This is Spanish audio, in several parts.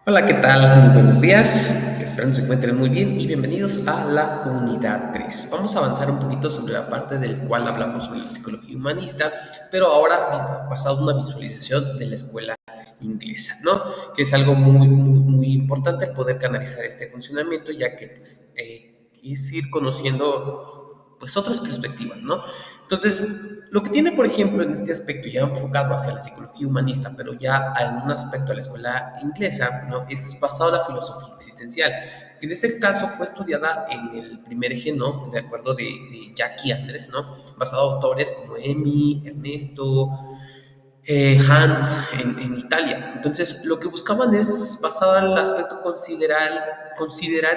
Hola, ¿qué tal? Muy buenos días. Espero que se encuentren muy bien y bienvenidos a la unidad 3. Vamos a avanzar un poquito sobre la parte del cual hablamos sobre la psicología humanista, pero ahora basado en una visualización de la escuela inglesa, ¿no? Que es algo muy importante el poder canalizar este funcionamiento, ya que pues es ir conociendo pues otras perspectivas, ¿no? Entonces, lo que tiene, por ejemplo, en este aspecto ya enfocado hacia la psicología humanista, pero ya en un aspecto a la escuela inglesa, ¿no? Es basado en la filosofía existencial, que en este caso fue estudiada en el primer eje, ¿no? De acuerdo de Jackie Andres, ¿no? Basado en autores como Emi, Ernesto, Hans en Italia. Entonces, lo que buscaban es, basado en el aspecto considerar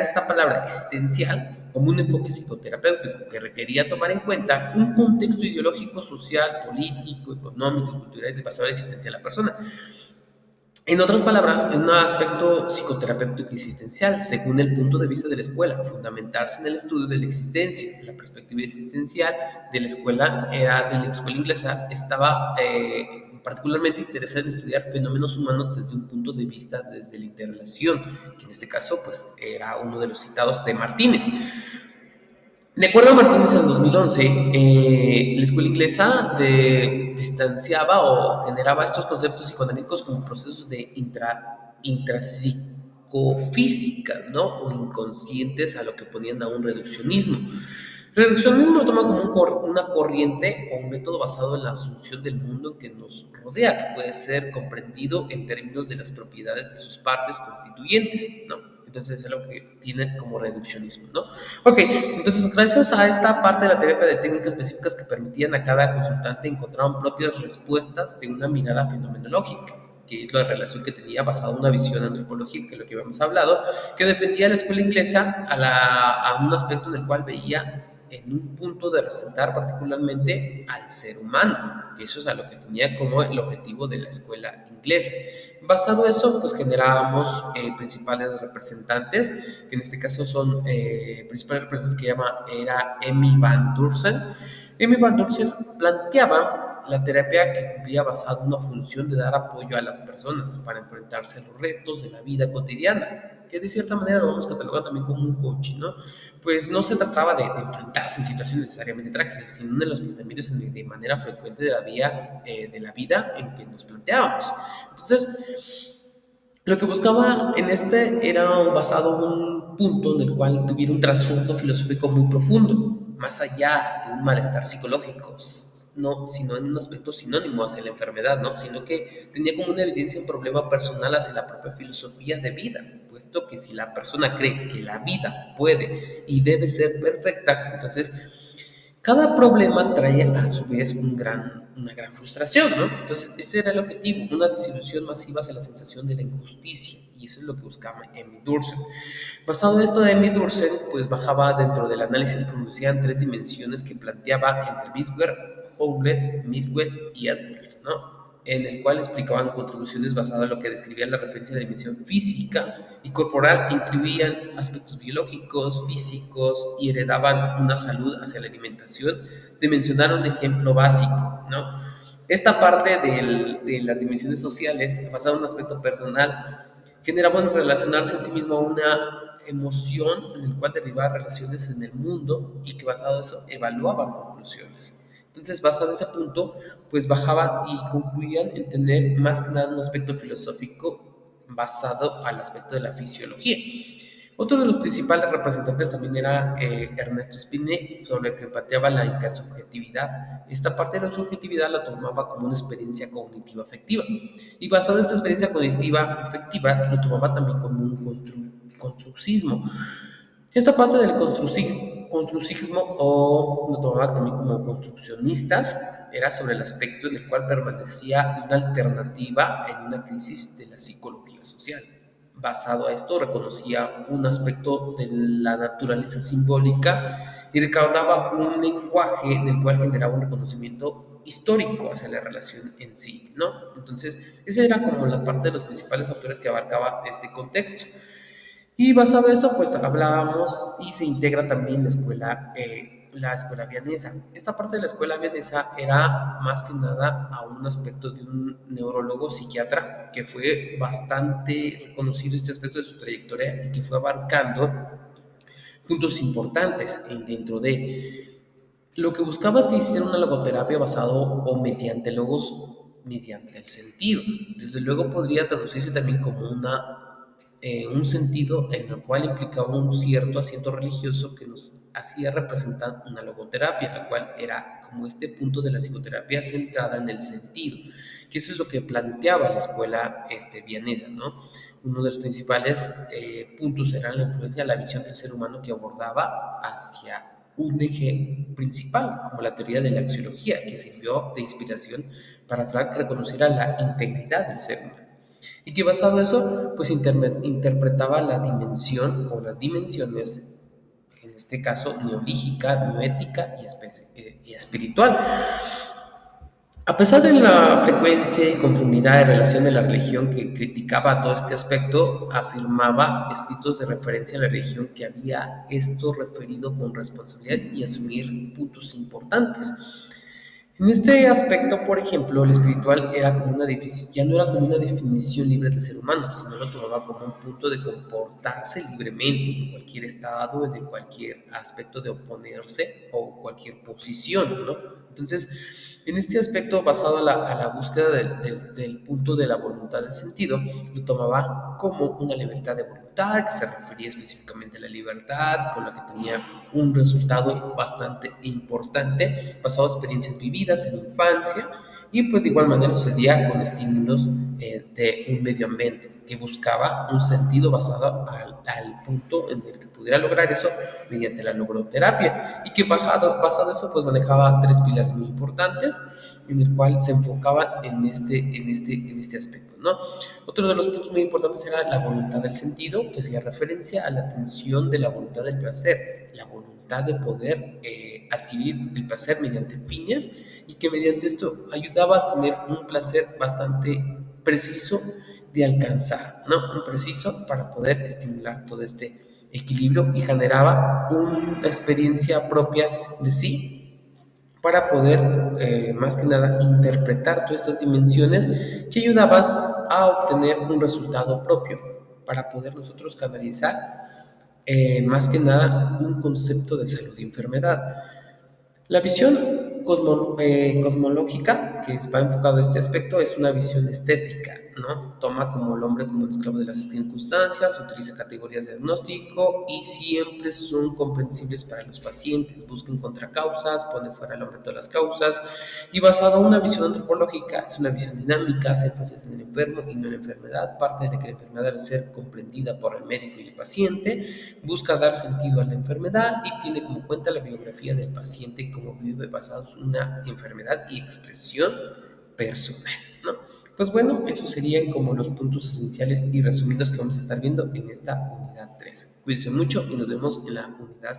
esta palabra existencial como un enfoque psicoterapéutico que requería tomar en cuenta un contexto ideológico, social, político, económico y cultural que basaba la existencia de la persona. En otras palabras, en un aspecto psicoterapéutico existencial, según el punto de vista de la escuela, fundamentarse en el estudio de la existencia. La perspectiva existencial de la escuela inglesa estaba particularmente interesada en estudiar fenómenos humanos desde un punto de vista desde la interrelación, que en este caso pues era uno de los citados de Martínez. De acuerdo a Martínez en 2011, la escuela inglesa distanciaba o generaba estos conceptos psicoanalíticos como procesos de intrapsicofísica, ¿no? O inconscientes a lo que ponían a un reduccionismo. Reduccionismo lo toma como una corriente o un método basado en la asunción del mundo en que nos rodea, que puede ser comprendido en términos de las propiedades de sus partes constituyentes, ¿no? Entonces es lo que tiene como reduccionismo, ¿no? Ok, entonces gracias a esta parte de la terapia de técnicas específicas que permitían a cada consultante encontrar propias respuestas de una mirada fenomenológica, que es la relación que tenía basada en una visión antropológica, que es lo que habíamos hablado, que defendía la escuela inglesa a un aspecto en el cual veía en un punto de resaltar particularmente al ser humano, que eso es a lo que tenía como el objetivo de la escuela inglesa. Basado en eso, pues generábamos principales representantes, que en este caso son principales representantes era Emmy Van Dursen. Emmy Van Dursen planteaba la terapia que cumplía basada en una función de dar apoyo a las personas para enfrentarse a los retos de la vida cotidiana, que de cierta manera lo vamos a catalogar también como un coaching, ¿no? Pues no se trataba de enfrentarse en situaciones necesariamente trágicas, sino de los planteamientos de manera frecuente de la vida en que nos planteábamos. Entonces, lo que buscaba en este era basado en un punto en el cual tuviera un trasfondo filosófico muy profundo, más allá de un malestar psicológico, no, sino en un aspecto sinónimo hacia la enfermedad, ¿no? Sino que tenía como una evidencia un problema personal hacia la propia filosofía de vida, puesto que si la persona cree que la vida puede y debe ser perfecta, entonces cada problema trae a su vez una gran frustración, ¿no? Entonces, este era el objetivo, una desilusión masiva hacia la sensación de la injusticia, y eso es lo que buscaba Emmy Dursen. Basado en esto de Emmy Dursen, pues bajaba dentro del análisis producidas en tres dimensiones que planteaba entre Biswer, Howlett, Midwell y Edwards, ¿no? En el cual explicaban contribuciones basadas en lo que describía la referencia de dimensión física y corporal, incluían aspectos biológicos, físicos y heredaban una salud hacia la alimentación, de mencionar un ejemplo básico, ¿no? Esta parte de las dimensiones sociales, basada en un aspecto personal, generaban relacionarse en sí mismo a una emoción en el cual derivaba relaciones en el mundo y que basado en eso evaluaban conclusiones. Entonces, basado en ese punto, pues bajaban y concluían en tener más que nada un aspecto filosófico basado al aspecto de la fisiología. Otro de los principales representantes también era Ernesto Spinelli, sobre el que planteaba la intersubjetividad. Esta parte de la subjetividad la tomaba como una experiencia cognitiva afectiva. Y basado en esta experiencia cognitiva afectiva, lo tomaba también como un construccismo. Esta parte del construccismo o lo tomaba también como construccionistas, era sobre el aspecto en el cual permanecía de una alternativa en una crisis de la psicología social. Basado a esto, reconocía un aspecto de la naturaleza simbólica y recordaba un lenguaje del cual generaba un reconocimiento histórico hacia la relación en sí, ¿no? Entonces, esa era como la parte de los principales autores que abarcaba este contexto. Y basado en eso, pues hablábamos y se integra también la escuela vienesa. Esta parte de la escuela vienesa era más que nada a un aspecto de un neurólogo psiquiatra que fue bastante reconocido este aspecto de su trayectoria y que fue abarcando puntos importantes dentro de lo que buscaba es que hiciera una logoterapia basado o mediante logos, mediante el sentido. Desde luego podría traducirse también como un sentido en el cual implicaba un cierto asiento religioso que nos hacía representar una logoterapia, la cual era como este punto de la psicoterapia centrada en el sentido, que eso es lo que planteaba la escuela vienesa, ¿no? Uno de los principales puntos era la influencia de la visión del ser humano que abordaba hacia un eje principal, como la teoría de la axiología, que sirvió de inspiración para Frank reconociera la integridad del ser humano. Y que basado en eso, pues interpretaba la dimensión o las dimensiones, en este caso neológica, neoética y espiritual. A pesar de la frecuencia y confundidad de relación de la religión que criticaba todo este aspecto, afirmaba escritos de referencia a la religión que había esto referido con responsabilidad y asumir puntos importantes. En este aspecto, por ejemplo, el espiritual era como ya no era como una definición libre del ser humano, sino lo tomaba como un punto de comportarse libremente en cualquier estado, en cualquier aspecto de oponerse o cualquier posición, ¿no? Entonces, en este aspecto basado a la búsqueda del punto de la voluntad del sentido, lo tomaba como una libertad de voluntad, que se refería específicamente a la libertad, con la que tenía un resultado bastante importante, basado en experiencias vividas en la infancia, y pues de igual manera sucedía con estímulos de un medio ambiente que buscaba un sentido basado al punto en el que pudiera lograr eso mediante la logoterapia y que basado eso pues manejaba tres pilares muy importantes en el cual se enfocaban en este aspecto, ¿no? Otro de los puntos muy importantes era la voluntad del sentido, que hacía referencia a la atención de la voluntad del placer, la voluntad de poder adquirir el placer mediante fines y que mediante esto ayudaba a tener un placer bastante preciso de alcanzar, ¿no? Un preciso para poder estimular todo este equilibrio y generaba una experiencia propia de sí para poder, más que nada, interpretar todas estas dimensiones que ayudaban a obtener un resultado propio, para poder nosotros canalizar, más que nada, un concepto de salud y enfermedad. La visión cosmológica, que va enfocado a este aspecto, es una visión estética, ¿no? Toma como el hombre como un esclavo de las circunstancias, utiliza categorías de diagnóstico y siempre son comprensibles para los pacientes, busca encontrar causas, pone fuera al hombre todas las causas, y basado en una visión antropológica, es una visión dinámica, hace énfasis en el enfermo y no en la enfermedad, parte de que la enfermedad debe ser comprendida por el médico y el paciente, busca dar sentido a la enfermedad y tiene como cuenta la biografía del paciente y cómo vive basado en una enfermedad y expresión personal, ¿no? Pues bueno, esos serían como los puntos esenciales y resumidos que vamos a estar viendo en esta unidad 3. Cuídense mucho y nos vemos en la unidad